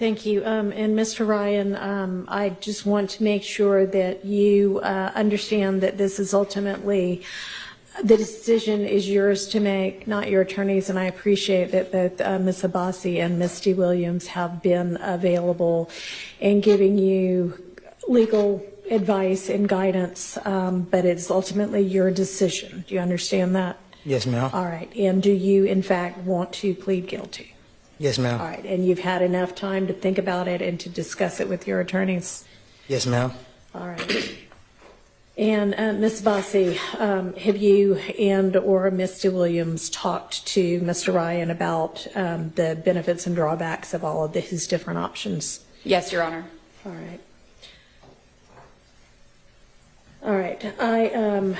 Thank you. And Mr. Ryan, I just want to make sure that you understand that this is ultimately, the decision is yours to make, not your attorneys, and I appreciate that both Ms. Abbasi and Misty Williams have been available in giving you legal advice and guidance, but it's ultimately your decision. Do you understand that? Yes, ma'am. All right. And do you, in fact, want to plead guilty? Yes, ma'am. All right. And you've had enough time to think about it and to discuss it with your attorneys? Yes, ma'am. All right. And Ms. Abbasi, have you and or Mr. Williams talked to Mr. Ryan about the benefits and drawbacks of all of his different options? Yes, Your Honor. All right. All right. I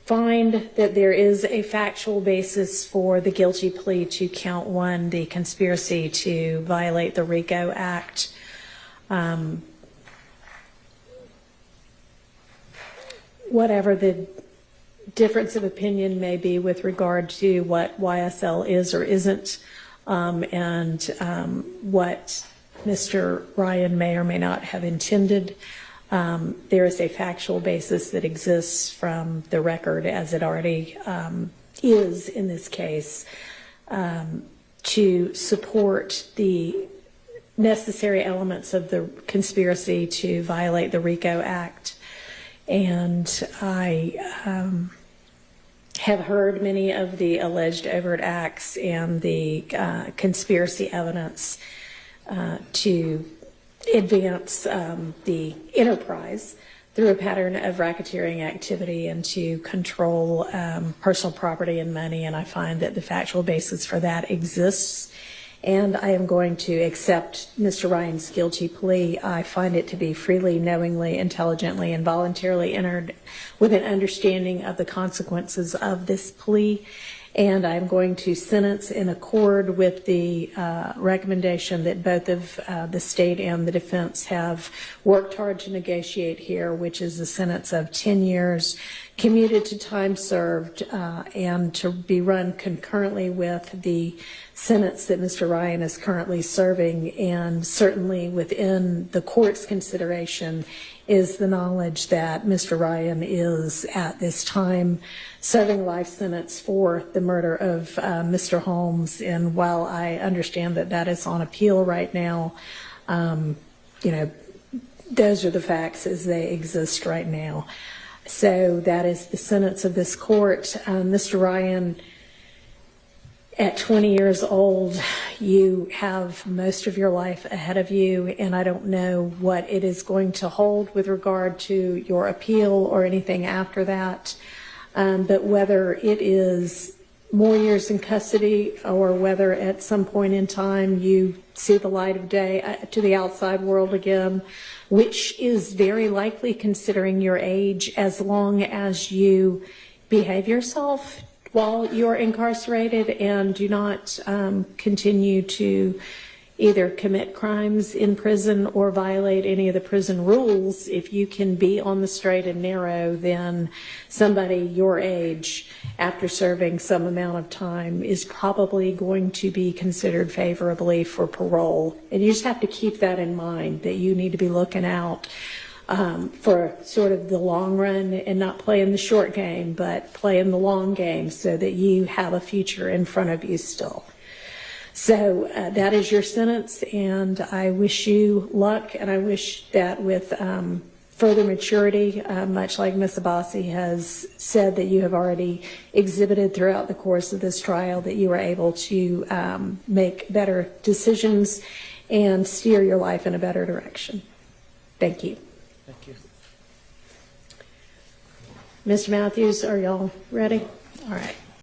find that there is a factual basis for the guilty plea to count one, the conspiracy to violate the RICO Act. Whatever the difference of opinion may be with regard to what YSL is or isn't, and what Mr. Ryan may or may not have intended, there is a factual basis that exists from the record as it already is in this case to support the necessary elements of the conspiracy to violate the RICO Act. And I have heard many of the alleged overt acts and the conspiracy evidence to advance the enterprise through a pattern of racketeering activity and to control personal property and money, and I find that the factual basis for that exists. And I am going to accept Mr. Ryan's guilty plea. I find it to be freely, knowingly, intelligently, and voluntarily entered with an understanding of the consequences of this plea. And I'm going to sentence in accord with the recommendation that both of the state and the defense have worked hard to negotiate here, which is a sentence of 10 years commuted to time served and to be run concurrently with the sentence that Mr. Ryan is currently serving. And certainly within the court's consideration is the knowledge that Mr. Ryan is at this time serving a life sentence for the murder of Mr. Holmes. And while I understand that that is on appeal right now, you know, those are the facts as they exist right now. So that is the sentence of this court. Mr. Ryan, at 20 years old, you have most of your life ahead of you, and I don't know what it is going to hold with regard to your appeal or anything after that. But whether it is more years in custody or whether at some point in time you see the light of day to the outside world again, which is very likely considering your age, as long as you behave yourself while you're incarcerated and do not continue to either commit crimes in prison or violate any of the prison rules. If you can be on the straight and narrow, then somebody your age, after serving some amount of time, is probably going to be considered favorably for parole. And you just have to keep that in mind, that you need to be looking out for sort of the long run and not playing the short game, but playing the long game so that you have a future in front of you still. So that is your sentence, and I wish you luck, and I wish that with further maturity, much like Ms. Abbasi has said that you have already exhibited throughout the course of this trial, that you are able to make better decisions and steer your life in a better direction. Thank you. Thank you. Mr. Matthews, are y'all ready? All right.